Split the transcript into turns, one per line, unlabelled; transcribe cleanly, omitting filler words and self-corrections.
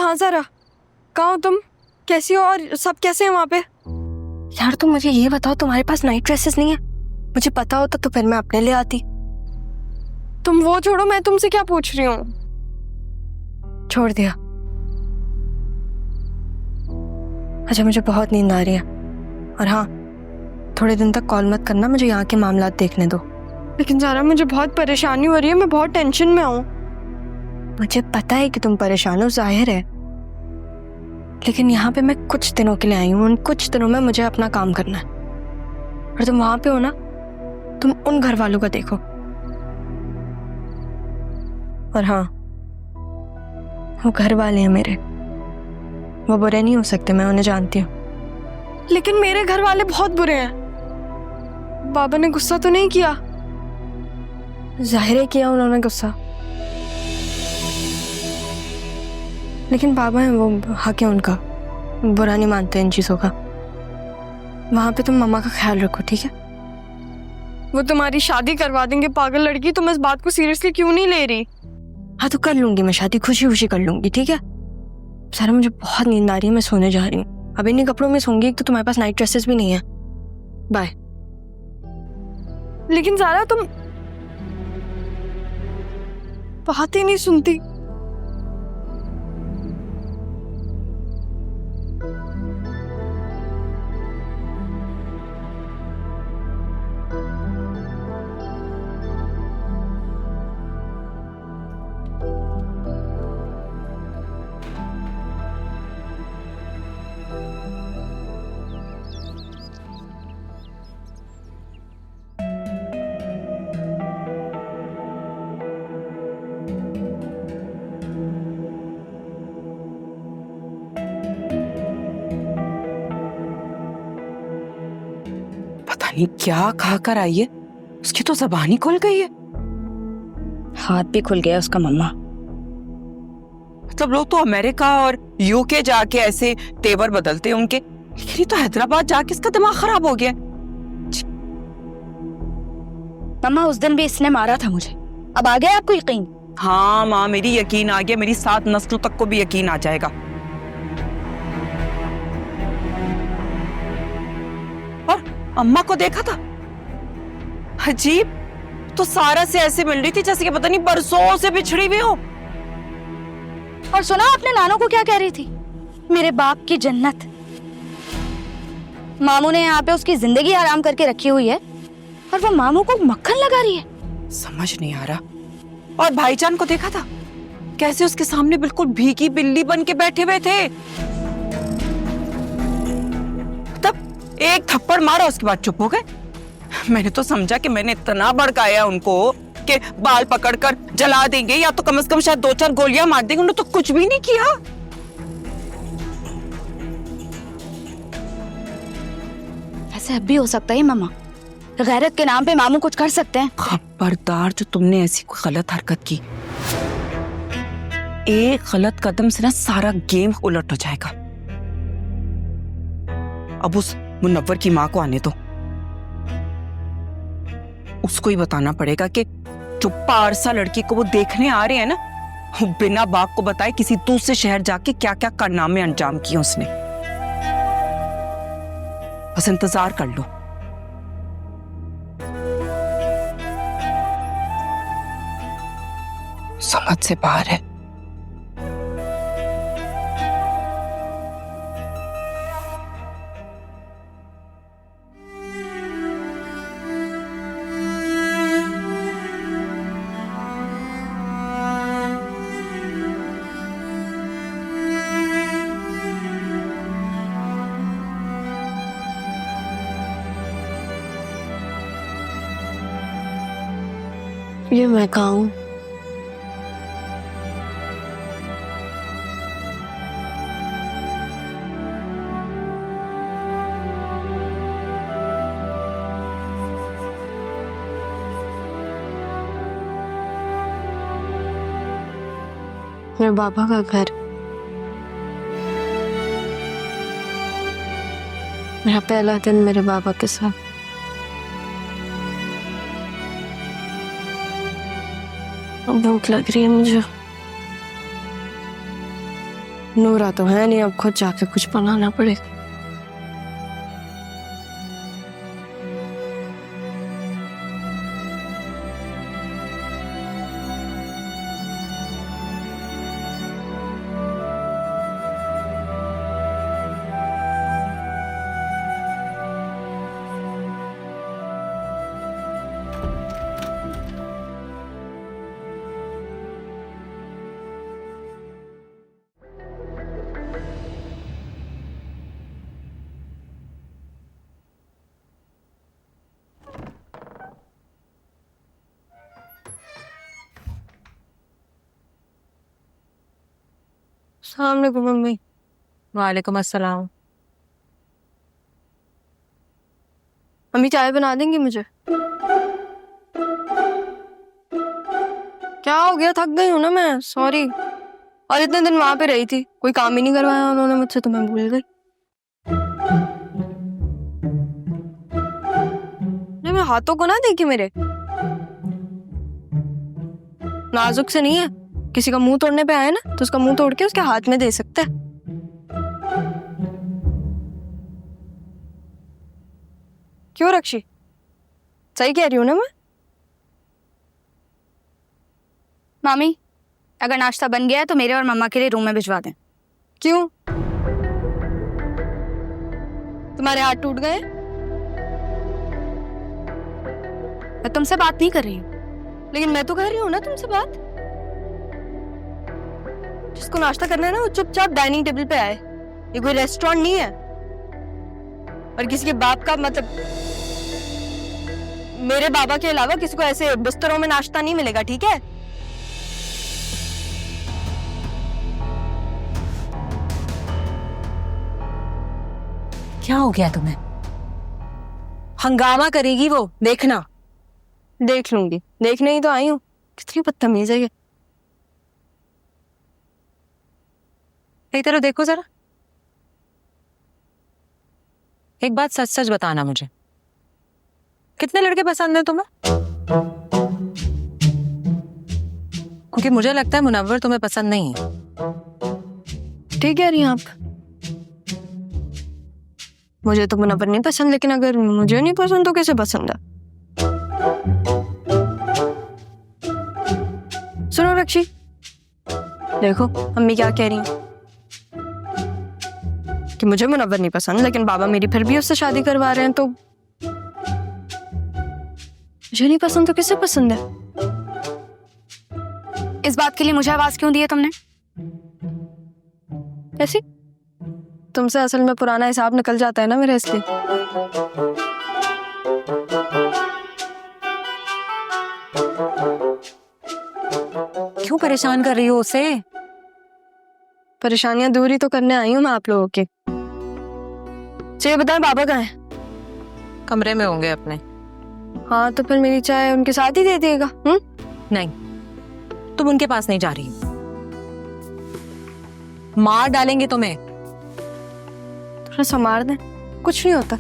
हाँ ज़रा, कहाँ हो तुम? कैसी हो और सब कैसे हैं वहाँ पे? यार तुम मुझे ये बताओ, तुम्हारे पास नाइट ड्रेसेस नहीं है? मुझे पता होता तो फिर मैं अपने लिए आती। तुम वो छोड़ो, मैं तुमसे क्या पूछ रही हूँ? छोड़ दिया। अच्छा, मुझे बहुत नींद आ रही है। और हाँ, थोड़े दिन तक कॉल मत करना, मुझे यहाँ के मामलात देखने दो। लेकिन ज़ारा, मुझे बहुत परेशानी हो रही है, मैं बहुत टेंशन में हूँ। मुझे पता है कि तुम परेशान हो, जाहिर है, लेकिन यहाँ पे मैं कुछ दिनों के लिए आई हूँ। उन कुछ दिनों में मुझे अपना काम करना है। और तुम वहां पे हो ना, तुम उन घर वालों का देखो। और हाँ, वो घर वाले हैं मेरे, वो बुरे नहीं हो सकते, मैं उन्हें जानती हूँ। लेकिन मेरे घर वाले बहुत बुरे हैं। बाबा ने गुस्सा तो नहीं किया? जाहिर है किया उन्होंने गुस्सा, लेकिन बाबा है, वो हक है उनका, बुरा नहीं मानते इन चीजों का। वहां पे तुम मम्मा का ख्याल रखो, ठीक है? वो तुम्हारी शादी करवा देंगे, पागल लड़की। तुम इस बात को सीरियसली क्यों नहीं ले रही? हाँ तो कर लूंगी मैं शादी, खुशी खुशी कर लूंगी, ठीक है? सारा, मुझे बहुत नींद आ रही है, मैं सोने जा रही हूँ। अब इन्हीं कपड़ों में सोऊंगी, एक तो तुम्हारे पास नाइट ड्रेसेस भी नहीं है। बाय। लेकिन ज़ारा, तुम बात ही नहीं सुनती।
पता नहीं क्या खा कर आई है, उसकी तो ज़बान ही खुल गई है।
हाथ भी खुल गया उसका मम्मा।
मतलब लोग तो अमेरिका और यूके जाके ऐसे तेवर बदलते हैं उनके, लेकिन ये तो हैदराबाद जाके इसका दिमाग खराब हो गया।
मम्मा, उस दिन भी इसने मारा था मुझे, अब आ गया आपको यकीन?
हाँ माँ, मेरी यकीन आ गया, मेरी 7 नस्लों तक को भी यकीन आ जाएगा। और अम्मा को देखा था, अजीब, तो सारा से ऐसे मिल रही थी जैसे कि पता नहीं बरसों से बिछड़ी हुई हो।
और सुना आपने नानू को क्या कह रही थी? मेरे बाप की जन्नत। मामू ने यहाँ पे उसकी जिंदगी आराम करके रखी हुई है और वो मामू को मक्खन लगा रही है।
समझ नहीं आ रहा। और भाईजान को देखा था, कैसे उसके सामने बिल्कुल भीगी बिल्ली बन के बैठे हुए थे। तब एक थप्पड़ मारा, उसके बाद चुप हो गए। मैंने तो समझा कि मैंने इतना भड़काया उनको कि बाल पकड़कर जला देंगे या तो कम से कम शायद 2-4 गोलियां मार देंगे। उन्होंने तो कुछ भी नहीं किया।
ऐसे अब भी हो सकता है मम्मा, गैरत के नाम पे मामू कुछ कर सकते हैं।
खबरदार, जो तुमने ऐसी कोई गलत हरकत की, एक गलत कदम से ना सारा गेम उलट हो जाएगा। अब उस मुनव्वर की माँ को आने दो, उसको ही बताना पड़ेगा कि जो पारसा लड़की को वो देखने आ रहे हैं ना, वो बिना बाप को बताए किसी दूसरे शहर जाके क्या क्या कारनामे अंजाम किए उसने। बस इंतजार कर लो। समझ से बाहर है।
ये मैं कहाँ हूँ? मेरे बाबा का घर, मेरा पहला दिन मेरे बाबा के साथ। भूख लग रही है मुझे, नूरा तो है नहीं, अब खुद जाके कुछ बनाना पड़ेगा। सामने को मम्मी।
वालेकुम अस्सलाम।
मम्मी चाय बना देंगी मुझे? क्या हो गया, थक गई हूँ ना मैं, सॉरी। और इतने दिन वहां पे रही थी, कोई काम ही नहीं करवाया उन्होंने मुझसे, तो मैं भूल गई। नहीं, मैं हाथों को ना देखी मेरे, नाजुक से नहीं है। किसी का मुंह तोड़ने पे आए ना तो उसका मुंह तोड़ के उसके हाथ में दे सकते हैं। क्यों रक्षी, सही कह रही हूँ ना मैं?
मामी, अगर नाश्ता बन गया है तो मेरे और मम्मा के लिए रूम में भिजवा दें।
क्यों, तुम्हारे हाथ टूट गए?
मैं तुमसे बात नहीं कर रही हूँ।
लेकिन मैं तो कर रही हूँ ना तुमसे बात। जिसको नाश्ता करना है ना वो चुपचाप डाइनिंग टेबल पे आए, ये कोई रेस्टोरेंट नहीं है। और किसी के बाप का मतलब, मेरे बाबा के अलावा किसी को ऐसे बिस्तरों में नाश्ता नहीं मिलेगा, ठीक है?
क्या हो गया तुम्हें? हंगामा करेगी वो, देखना।
देख लूंगी, देखने ही तो आई हूँ। कितनी बदतमीज है ये।
इधर देखो जरा, एक बात सच सच बताना मुझे, कितने लड़के पसंद है तुम्हें? क्योंकि मुझे लगता है मुनव्वर तुम्हें पसंद नहीं है।
ठीक कह रही हैं आप, मुझे तो मुनव्वर नहीं पसंद, लेकिन अगर मुझे नहीं पसंद तो किसे पसंद है? सुनो रक्षी, देखो अम्मी क्या कह रही हैं कि मुझे मुनव्वर नहीं पसंद, लेकिन बाबा मेरी फिर भी उससे शादी करवा रहे हैं, तो मुझे नहीं पसंद तो किसे पसंद है?
इस बात के लिए मुझे आवाज क्यों दी है तुमने?
ऐसी तुमसे असल में पुराना हिसाब निकल जाता है ना मेरा, इसलिए।
क्यों परेशान कर रही हो उसे?
परेशानियां दूर ही तो करने आई हूँ मैं आप लोगों के। चलिए बताएं, बाबा कहाँ है?
कमरे में होंगे अपने।
हाँ तो फिर मेरी चाय उनके साथ ही दे दिएगा।
नहीं, तुम उनके पास नहीं जा रही, मार डालेंगे तुम्हें।
थोड़ा संभाल दें, कुछ नहीं होता।